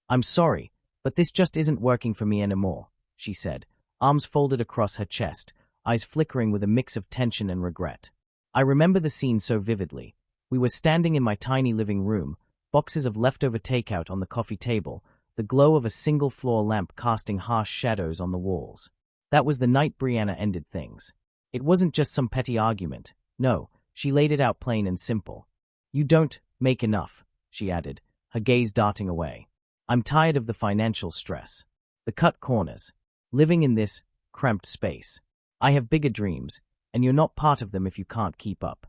"I'm sorry, but this just isn't working for me anymore," she said, arms folded across her chest, eyes flickering with a mix of tension and regret. I remember the scene so vividly. We were standing in my tiny living room, boxes of leftover takeout on the coffee table, the glow of a single-floor lamp casting harsh shadows on the walls. That was the night Brianna ended things. It wasn't just some petty argument. No, she laid it out plain and simple. "You don't make enough," she added, her gaze darting away. "I'm tired of the financial stress. The cut corners. Living in this cramped space. I have bigger dreams, and you're not part of them if you can't keep up."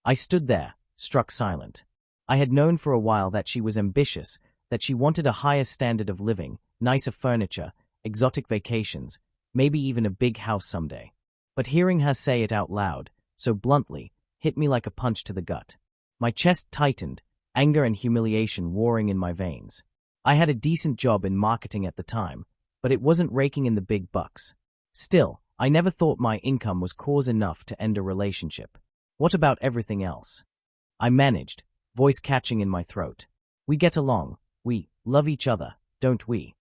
I stood there, struck silent. I had known for a while that she was ambitious, that she wanted a higher standard of living, nicer furniture, exotic vacations, maybe even a big house someday. But hearing her say it out loud, so bluntly, hit me like a punch to the gut. My chest tightened, anger and humiliation warring in my veins. I had a decent job in marketing at the time, but it wasn't raking in the big bucks. Still, I never thought my income was cause enough to end a relationship. What about everything else? I managed, voice catching in my throat. "We get along. We love each other, don't we?"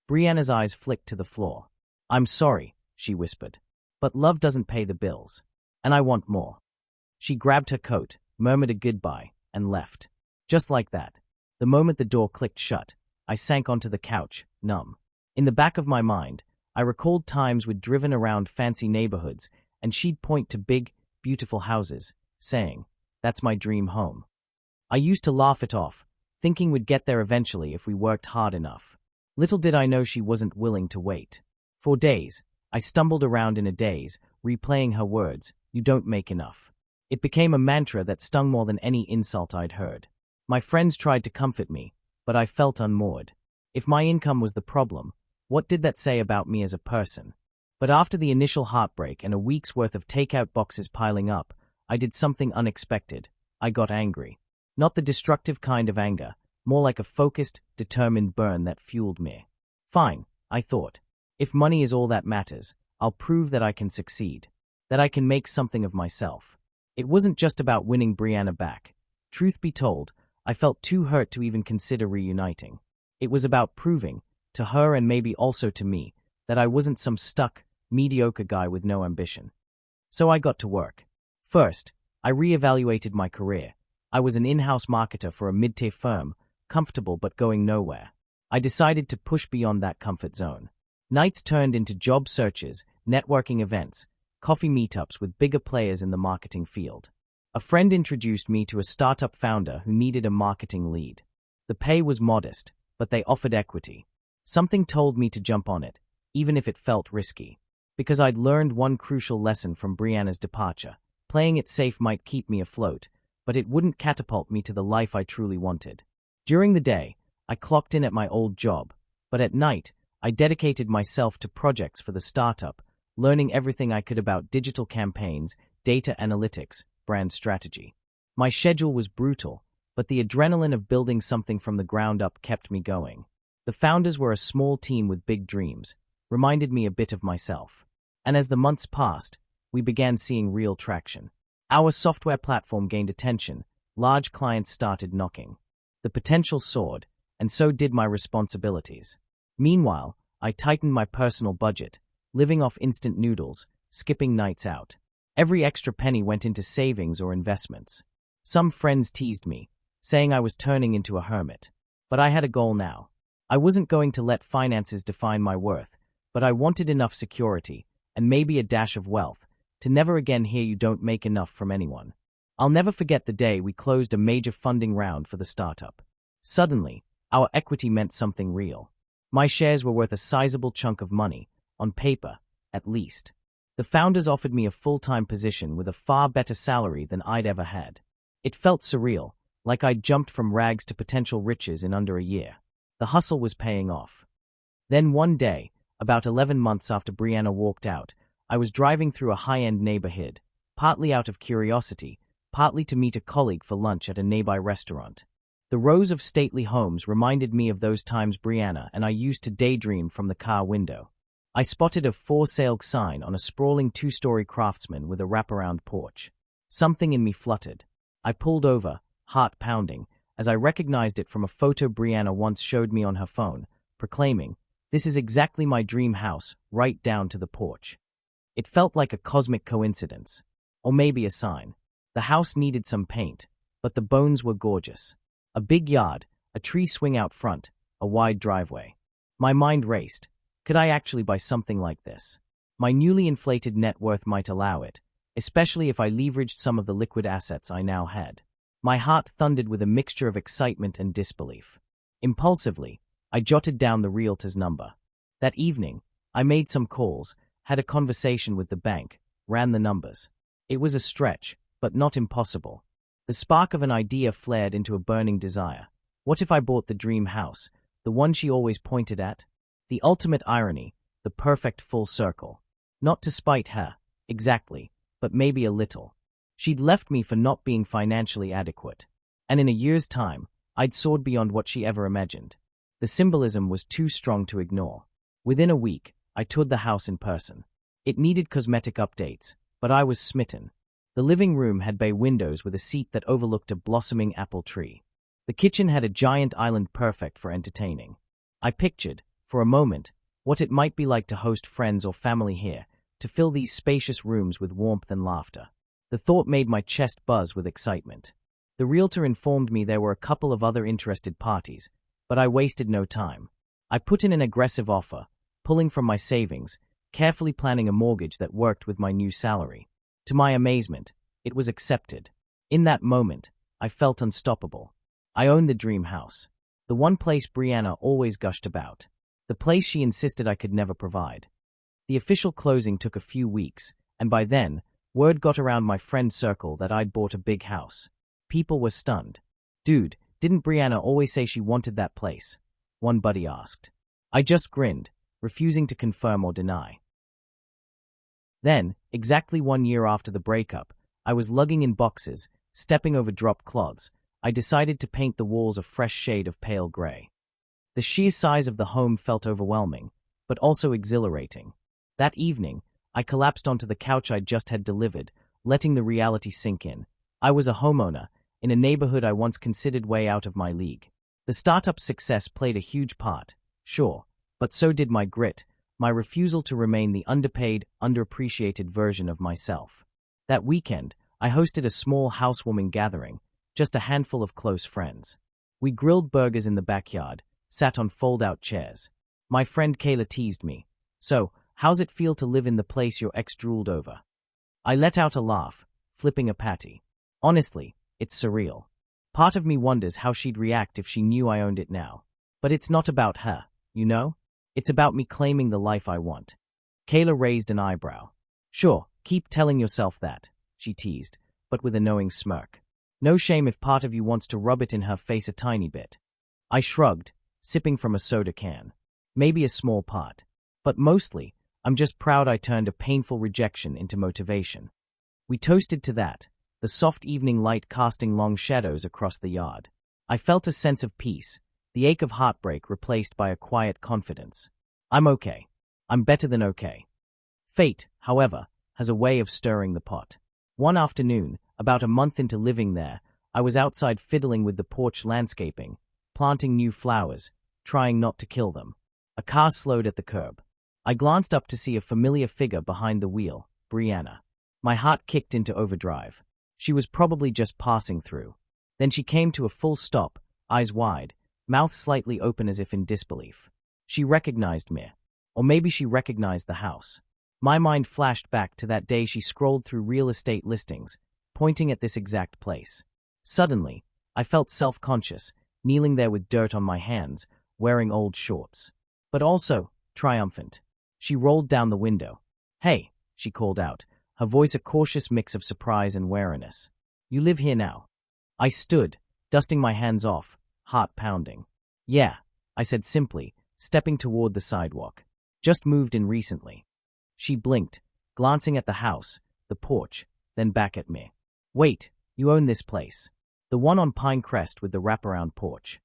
Brianna's eyes flicked to the floor. "I'm sorry," she whispered, "but love doesn't pay the bills. And I want more." She grabbed her coat, murmured a goodbye, and left. Just like that. The moment the door clicked shut, I sank onto the couch, numb. In the back of my mind, I recalled times we'd driven around fancy neighborhoods, and she'd point to big, beautiful houses, saying, "That's my dream home." I used to laugh it off, thinking we'd get there eventually if we worked hard enough. Little did I know she wasn't willing to wait. For days, I stumbled around in a daze, replaying her words, "You don't make enough." It became a mantra that stung more than any insult I'd heard. My friends tried to comfort me, but I felt unmoored. If my income was the problem, what did that say about me as a person? But after the initial heartbreak and a week's worth of takeout boxes piling up, I did something unexpected. I got angry. Not the destructive kind of anger, more like a focused, determined burn that fueled me. Fine, I thought. If money is all that matters, I'll prove that I can succeed, that I can make something of myself. It wasn't just about winning Brianna back. Truth be told, I felt too hurt to even consider reuniting. It was about proving, to her and maybe also to me, that I wasn't some stuck, mediocre guy with no ambition. So I got to work. First, I reevaluated my career. I was an in-house marketer for a mid-tier firm, comfortable but going nowhere. I decided to push beyond that comfort zone. Nights turned into job searches, networking events, coffee meetups with bigger players in the marketing field. A friend introduced me to a startup founder who needed a marketing lead. The pay was modest, but they offered equity. Something told me to jump on it, even if it felt risky. Because I'd learned one crucial lesson from Brianna's departure. Playing it safe might keep me afloat, but it wouldn't catapult me to the life I truly wanted. During the day, I clocked in at my old job, but at night, I dedicated myself to projects for the startup, learning everything I could about digital campaigns, data analytics, brand strategy. My schedule was brutal, but the adrenaline of building something from the ground up kept me going. The founders were a small team with big dreams, reminded me a bit of myself. And as the months passed, we began seeing real traction. Our software platform gained attention, large clients started knocking. The potential soared, and so did my responsibilities. Meanwhile, I tightened my personal budget, living off instant noodles, skipping nights out. Every extra penny went into savings or investments. Some friends teased me, saying I was turning into a hermit. But I had a goal now. I wasn't going to let finances define my worth, but I wanted enough security, and maybe a dash of wealth, to never again hear you don't make enough from anyone. I'll never forget the day we closed a major funding round for the startup. Suddenly, our equity meant something real. My shares were worth a sizable chunk of money, on paper, at least. The founders offered me a full-time position with a far better salary than I'd ever had. It felt surreal, like I'd jumped from rags to potential riches in under a year. The hustle was paying off. Then one day, about 11 months after Brianna walked out, I was driving through a high-end neighborhood, partly out of curiosity, partly to meet a colleague for lunch at a nearby restaurant. The rows of stately homes reminded me of those times Brianna and I used to daydream from the car window. I spotted a for-sale sign on a sprawling 2-story Craftsman with a wraparound porch. Something in me fluttered. I pulled over, heart pounding, as I recognized it from a photo Brianna once showed me on her phone, proclaiming, "This is exactly my dream house, right down to the porch." It felt like a cosmic coincidence. Or maybe a sign. The house needed some paint, but the bones were gorgeous. A big yard, a tree swing out front, a wide driveway. My mind raced. Could I actually buy something like this? My newly inflated net worth might allow it, especially if I leveraged some of the liquid assets I now had. My heart thundered with a mixture of excitement and disbelief. Impulsively, I jotted down the realtor's number. That evening, I made some calls, had a conversation with the bank, ran the numbers. It was a stretch, but not impossible. The spark of an idea flared into a burning desire. What if I bought the dream house, the one she always pointed at? The ultimate irony, the perfect full circle. Not to spite her, exactly, but maybe a little. She'd left me for not being financially adequate. And in a year's time, I'd soared beyond what she ever imagined. The symbolism was too strong to ignore. Within a week, I toured the house in person. It needed cosmetic updates, but I was smitten. The living room had bay windows with a seat that overlooked a blossoming apple tree. The kitchen had a giant island perfect for entertaining. I pictured, for a moment, what it might be like to host friends or family here, to fill these spacious rooms with warmth and laughter. The thought made my chest buzz with excitement. The realtor informed me there were a couple of other interested parties, but I wasted no time. I put in an aggressive offer, pulling from my savings, carefully planning a mortgage that worked with my new salary. To my amazement, it was accepted. In that moment, I felt unstoppable. I owned the dream house. The one place Brianna always gushed about. The place she insisted I could never provide. The official closing took a few weeks, and by then, word got around my friend circle that I'd bought a big house. People were stunned. "Dude, didn't Brianna always say she wanted that place?" one buddy asked. I just grinned, refusing to confirm or deny. Then, exactly 1 year after the breakup, I was lugging in boxes, stepping over dropped cloths. I decided to paint the walls a fresh shade of pale gray. The sheer size of the home felt overwhelming, but also exhilarating. That evening, I collapsed onto the couch I'd just had delivered, letting the reality sink in. I was a homeowner, in a neighborhood I once considered way out of my league. The startup success played a huge part, sure, but so did my grit, my refusal to remain the underpaid, underappreciated version of myself. That weekend, I hosted a small housewarming gathering, just a handful of close friends. We grilled burgers in the backyard, sat on fold-out chairs. My friend Kayla teased me. "So, how's it feel to live in the place your ex drooled over?" I let out a laugh, flipping a patty. Honestly, it's surreal. Part of me wonders how she'd react if she knew I owned it now. But it's not about her, you know? It's about me claiming the life I want. Kayla raised an eyebrow. "Sure, keep telling yourself that," she teased, but with a knowing smirk. "No shame if part of you wants to rub it in her face a tiny bit." I shrugged, sipping from a soda can. Maybe a small part. But mostly, I'm just proud I turned a painful rejection into motivation. We toasted to that, the soft evening light casting long shadows across the yard. I felt a sense of peace, the ache of heartbreak replaced by a quiet confidence. I'm okay. I'm better than okay. Fate, however, has a way of stirring the pot. One afternoon, about a month into living there, I was outside fiddling with the porch landscaping, planting new flowers, trying not to kill them. A car slowed at the curb. I glanced up to see a familiar figure behind the wheel, Brianna. My heart kicked into overdrive. She was probably just passing through. Then she came to a full stop, eyes wide, mouth slightly open as if in disbelief. She recognized me. Or maybe she recognized the house. My mind flashed back to that day she scrolled through real estate listings, pointing at this exact place. Suddenly, I felt self-conscious, kneeling there with dirt on my hands, wearing old shorts. But also, triumphant. She rolled down the window. "Hey," she called out, her voice a cautious mix of surprise and wariness. "You live here now?" I stood, dusting my hands off, heart pounding. "Yeah," I said simply, stepping toward the sidewalk. "Just moved in recently." She blinked, glancing at the house, the porch, then back at me. "Wait, you own this place? The one on Pinecrest with the wraparound porch?"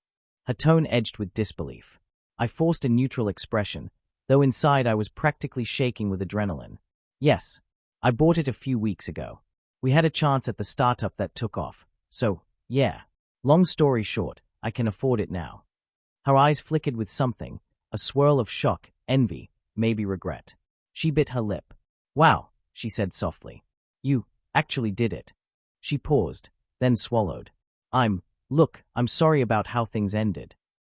Her tone edged with disbelief. I forced a neutral expression, though inside I was practically shaking with adrenaline. "Yes, I bought it a few weeks ago. We had a chance at the startup that took off, so, yeah." Long story short, I can afford it now. Her eyes flickered with something, a swirl of shock, envy, maybe regret. She bit her lip. Wow, she said softly. You actually did it. She paused, then swallowed. Look, I'm sorry about how things ended.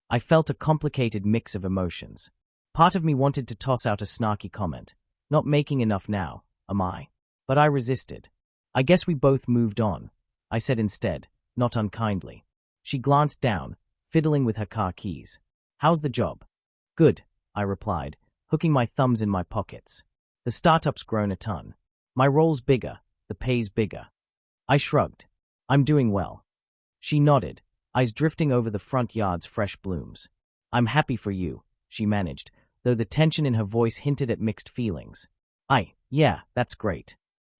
I felt a complicated mix of emotions. Part of me wanted to toss out a snarky comment. Not making enough now, am I? But I resisted. I guess we both moved on, I said instead, not unkindly. She glanced down, fiddling with her car keys. How's the job? Good, I replied, hooking my thumbs in my pockets. The startup's grown a ton. My role's bigger, the pay's bigger. I shrugged. I'm doing well. She nodded, eyes drifting over the front yard's fresh blooms. I'm happy for you, she managed, though the tension in her voice hinted at mixed feelings. Yeah, that's great.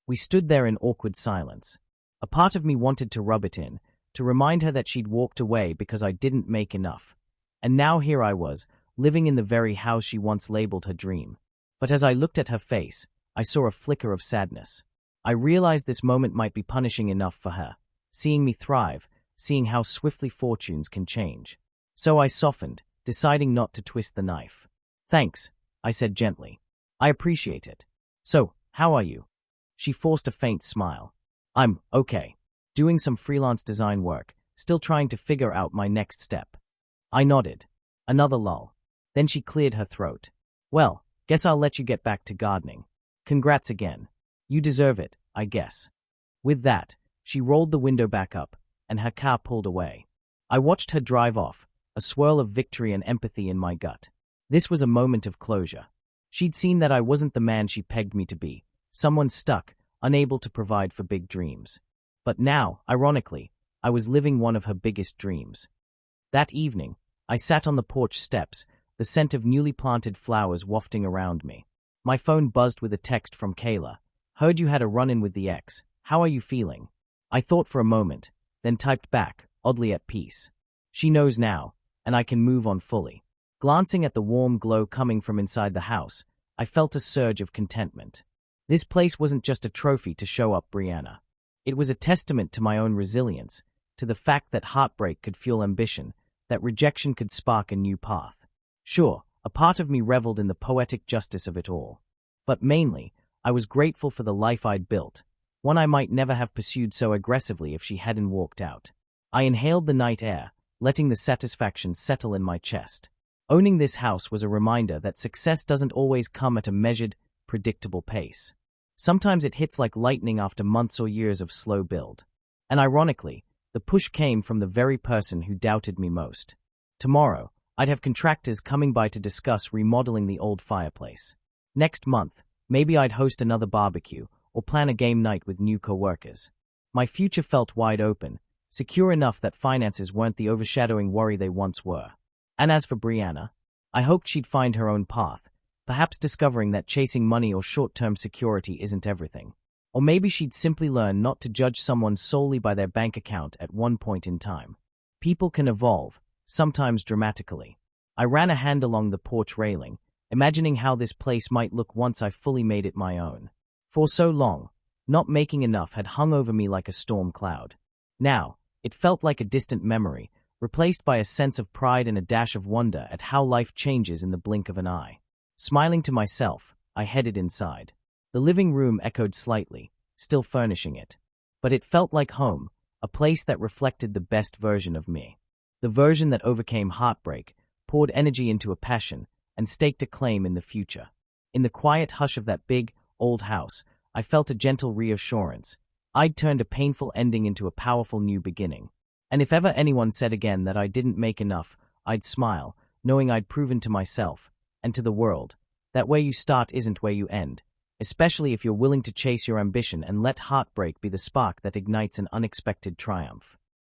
We stood there in awkward silence. A part of me wanted to rub it in, to remind her that she'd walked away because I didn't make enough. And now here I was, living in the very house she once labeled her dream. But as I looked at her face, I saw a flicker of sadness. I realized this moment might be punishing enough for her, seeing me thrive, seeing how swiftly fortunes can change. So I softened, deciding not to twist the knife. Thanks, I said gently. I appreciate it. So, how are you? She forced a faint smile. I'm okay. Doing some freelance design work, still trying to figure out my next step. I nodded. Another lull. Then she cleared her throat. Well, guess I'll let you get back to gardening. Congrats again. You deserve it, I guess. With that, she rolled the window back up, and her car pulled away. I watched her drive off, a swirl of victory and empathy in my gut. This was a moment of closure. She'd seen that I wasn't the man she pegged me to be, someone stuck, unable to provide for big dreams. But now, ironically, I was living one of her biggest dreams. That evening, I sat on the porch steps, the scent of newly planted flowers wafting around me. My phone buzzed with a text from Kayla. Heard you had a run-in with the ex. How are you feeling? I thought for a moment, then typed back, oddly at peace. She knows now, and I can move on fully. Glancing at the warm glow coming from inside the house, I felt a surge of contentment. This place wasn't just a trophy to show up Brianna. It was a testament to my own resilience, to the fact that heartbreak could fuel ambition, that rejection could spark a new path. Sure, a part of me reveled in the poetic justice of it all. But mainly, I was grateful for the life I'd built, one I might never have pursued so aggressively if she hadn't walked out. I inhaled the night air, letting the satisfaction settle in my chest. Owning this house was a reminder that success doesn't always come at a measured, predictable pace. Sometimes it hits like lightning after months or years of slow build. And ironically, the push came from the very person who doubted me most. Tomorrow, I'd have contractors coming by to discuss remodeling the old fireplace. Next month, maybe I'd host another barbecue or plan a game night with new co-workers. My future felt wide open, secure enough that finances weren't the overshadowing worry they once were. And as for Brianna, I hoped she'd find her own path, perhaps discovering that chasing money or short-term security isn't everything. Or maybe she'd simply learn not to judge someone solely by their bank account at one point in time. People can evolve, sometimes dramatically. I ran a hand along the porch railing, imagining how this place might look once I fully made it my own. For so long, not making enough had hung over me like a storm cloud. Now, it felt like a distant memory, replaced by a sense of pride and a dash of wonder at how life changes in the blink of an eye. Smiling to myself, I headed inside. The living room echoed slightly, still furnishing it. But it felt like home, a place that reflected the best version of me. The version that overcame heartbreak, poured energy into a passion, and staked a claim in the future. In the quiet hush of that big, old house, I felt a gentle reassurance. I'd turned a painful ending into a powerful new beginning. And if ever anyone said again that I didn't make enough, I'd smile, knowing I'd proven to myself, and to the world, that where you start isn't where you end, especially if you're willing to chase your ambition and let heartbreak be the spark that ignites an unexpected triumph.